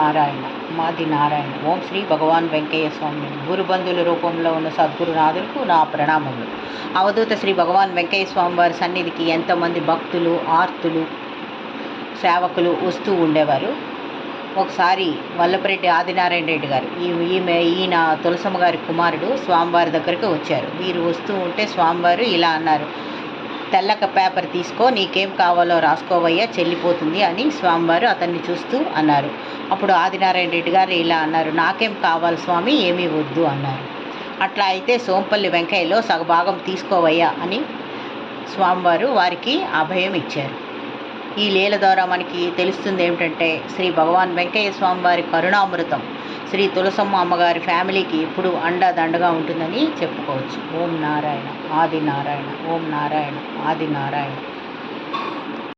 నారాయణ మాది నారాయణ. ఓం శ్రీ భగవాన్ వెంకయ్య స్వామి. గురుబంధువుల రూపంలో ఉన్న సద్గురునాథులకు నా ప్రణామములు. అవధూత శ్రీ భగవాన్ వెంకయ్య స్వామి వారి సన్నిధికి ఎంతోమంది భక్తులు, ఆర్తులు, సేవకులు వస్తూ ఉండేవారు. ఒకసారి వల్లభరెడ్డి ఆదినారాయణ రెడ్డి గారు, ఈయన తులసమ్మ గారి కుమారుడు, స్వామివారి దగ్గరికి వచ్చారు. వీరు వస్తూ ఉంటే స్వామివారు ఇలా అన్నారు, తెల్లక పేపర్ తీసుకో, నీకేం కావాలో రాసుకోవయ్యా, చెల్లిపోతుంది అని స్వామివారు అతన్ని చూస్తూ అన్నారు. అప్పుడు ఆదినారాయణ రెడ్డి గారు ఇలా అన్నారు, నాకేం కావాలి స్వామి, ఏమీ వద్దు అన్నారు. అట్లా అయితే సోంపల్లి వెంకయ్యలో సగభాగం తీసుకోవయ్యా అని స్వామివారు వారికి అభయం ఇచ్చారు. ఈ లీల ద్వారా మనకి తెలుస్తుంది ఏమిటంటే, శ్రీ భగవాన్ వెంకయ్య స్వామి వారి కరుణామృతం శ్రీ తులసమ్మ అమ్మగారి ఫ్యామిలీకి ఎప్పుడు అండదండగా ఉంటుందని చెప్పుకోవచ్చు. ఓం నారాయణ ఆది నారాయణ. ఓం నారాయణ ఆది నారాయణ.